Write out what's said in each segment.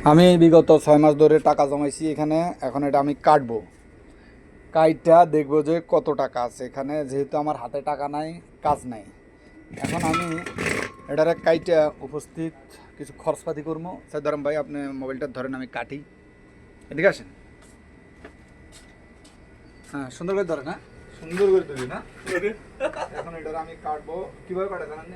আমি বিগত 6 মাস ধরে টাকা জমাইছি এখানে। এখন এটা আমি কাটবো, কাইটটা দেখবো যে কত টাকা আছে এখানে। যেহেতু আমার হাতে টাকা নাই, কাজ নাই, এখন আমি এটারে কাইটা উপস্থিত কিছু খরচপাতি করবো। ধরেন ভাই, আপনি মোবাইলটা ধরেন, আমি কাটি। এদিকে আসেন। হ্যাঁ, সুন্দর করে ধরেন। হ্যাঁ, সুন্দর করে ধরি না। এখন এটারে আমি কাটবো। কীভাবে কাটা জানেন?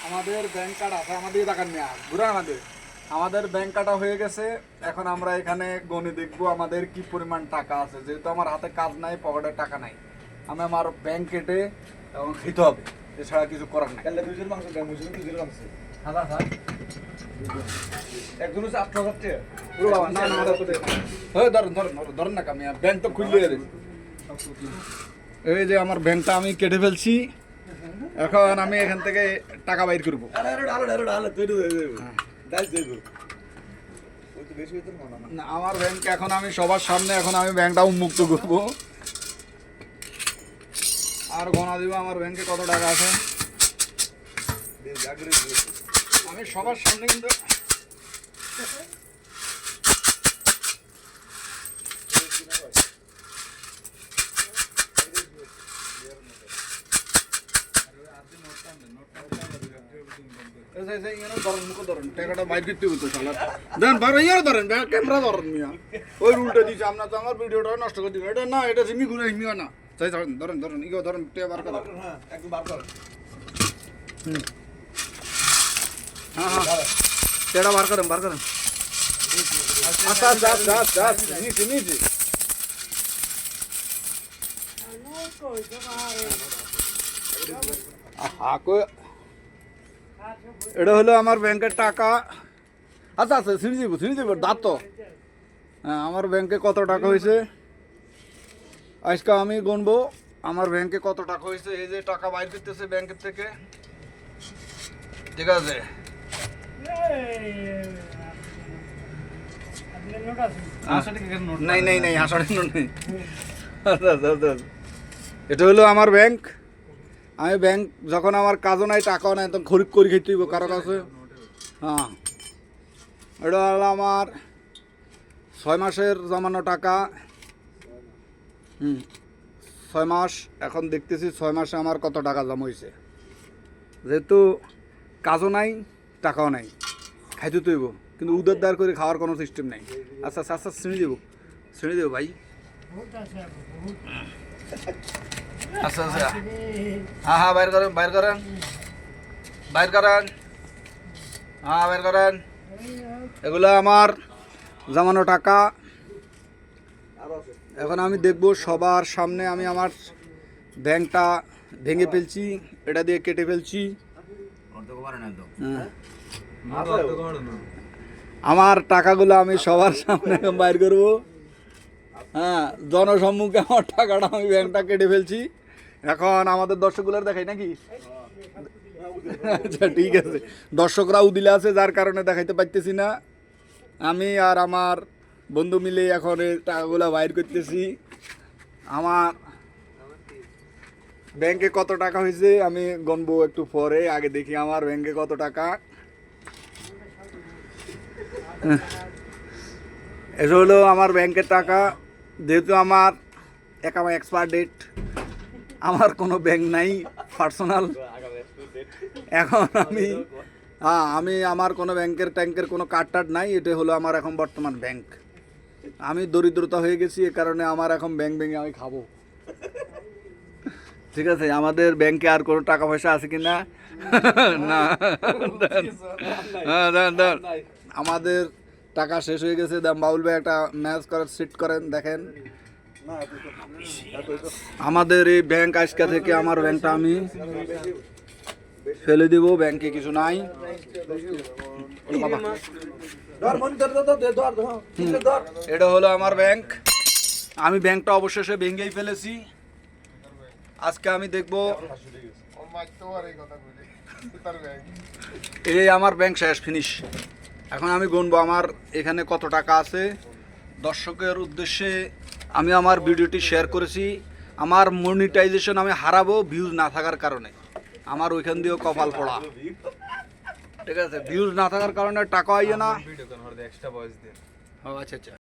আমাদের ব্যাংক কার্ড আছে, আমাদের টাকা নেওয়া ঘুরে আমাদের ব্যাংক কাটা হয়ে গেছে। এখন আমরা এখানে গণে দেখবো আমাদের কি পরিমাণ টাকা আছে। যেহেতু আমার হাতে কাজ নাই, পকেটে টাকা নাই, আমি আমার ব্যাংক কেটে এবং খেতে হবে, এছাড়া কিছু করার নাই। ধরেন না কামি, ব্যাংক তো খুললে। এই যে আমার ব্যাংকটা আমি কেটে ফেলছি। এখন আমি এখান থেকে টাকা বাইর করবো। আমার ব্যাংক এখন আমি সবার সামনে এখন আমি ব্যাংকটা উন্মুক্ত করবো আর গণা দিব আমার ব্যাংকে কত টাকা আছে। আমি সবার সামনে কিন্তু টাকাটা বাইর করতে হতো। ক্যামেরা ধরেন মিয়া, ওই রুলটা দিচ্ছে। আপনার তো আমার ভিডিওটা নষ্ট করে দিবেন। এটা না, এটা সিমি ঘুরে হিমিও না। তাই ধরেন ধরেন ধরেন ইগো ধরেন, টেয়া বার করেন। হ্যাঁ হ্যাঁ, টেটা বার করেন, বার করেন। আচ্ছা আচ্ছা আচ্ছা আচ্ছা, নিচে নিচে। এটা হলো আমার ব্যাংকের টাকা। আচ্ছা আচ্ছা, ছিঁড়ে দিব দাঁত তো। হ্যাঁ, আমার ব্যাংকে কত টাকা হয়েছে আজকে আমি গুনবো। আমার ব্যাংকে কত টাকা হয়েছে, এই যে টাকা বাইর করতেছে ব্যাংকের থেকে। ঠিক আছে, নাই নাই নাই, হাসানের নোট নেই। এটা হলো আমার ব্যাংক। আমি ব্যাংক যখন আমার কাজও নাই, টাকাও নাই, তখন খরিদ করে খেতে হইব কারো কাছে। হ্যাঁ, এটা হলো আমার 6 মাসের জমানো টাকা। 6 মাস। এখন দেখতেছি 6 মাসে আমার কত টাকা জমা হয়েছে। যেহেতু কাজও নাই, টাকাও নাই, খাইতে তৈব, কিন্তু উদার দাঁড় করে খাওয়ার কোনো সিস্টেম নাই। আচ্ছা আচ্ছা আচ্ছা, ছিঁড়ে দেবো ভাই। আচ্ছা আচ্ছা, হ্যাঁ হ্যাঁ, বাইর করেন বাইর করেন বাইর করেন, হ্যাঁ বাইর করেন। এগুলো আমার জমানো টাকা। এখন আমি দেখব সবার সামনে আমি আমার ব্যাংকটা ভেঙে ফেলছি, এটা দিয়ে কেটে ফেলছি। আমার টাকাগুলো আমি সবার সামনে বাইর করব। হ্যাঁ, জনসম্মুখে আমার টাকাটা আমি ব্যাংকটা কেটে ফেলছি। এখন আমাদের দর্শকগুলোর দেখাই নাকি? আচ্ছা ঠিক আছে, দর্শকরা উদিলে আছে, যার কারণে দেখাইতে পারতেছি না। আমি আর আমার বন্ধু মিলে এখন এই টাকাগুলো বাইর করতেছি। আমার ব্যাংকে কত টাকা হয়েছে আমি গণবো একটু পরে, আগে দেখি আমার ব্যাংকে কত টাকা। এটা হলো আমার ব্যাংকের টাকা। যেহেতু আমার একামা এক্সপায়ার ডেট, আমার কোনো ব্যাংক নাই পার্সোনাল। এখন আমি আমার কোনো ব্যাংকের ট্যাঙ্কের কোনো কার্ড টার্ড নাই, এটা হলো আমার এখন বর্তমান ব্যাংক। আমি দরিদ্রতা হয়ে গেছি, এ কারণে আমার এখন ব্যাংক ভেঙে আমি খাবো। ঠিক আছে, আমাদের ব্যাংকে আর কোনো টাকা পয়সা আছে কি না? না, দেন। আমাদের টাকা শেষ হয়ে গেছে। বাউল ভাই একটা ম্যাচ করেন, সিট করেন, দেখেন আমাদের এই ব্যাংক আজকে থেকে আমার ব্যাংকটা আমি ফেলে দিব, ব্যাংকে কিছু নাই। এটা হলো আমার ব্যাংক, আমি ব্যাংকটা অবশেষে ভেঙেই ফেলেছি। আজকে আমি দেখব এই আমার ব্যাংক শেষ, ফিনিশ। এখন আমি গুনবো আমার এখানে কত টাকা আছে। দর্শকের উদ্দেশ্যে আমি আমার ভিডিওটি শেয়ার করেছি। আমার মনিটাইজেশন আমি হারাবো ভিউজ না থাকার কারণে, আমার ওইখান দিয়েও কপাল পড়া। ঠিক আছে, ভিউজ না থাকার কারণে টাকা আইয়ে না। ও আচ্ছা আচ্ছা।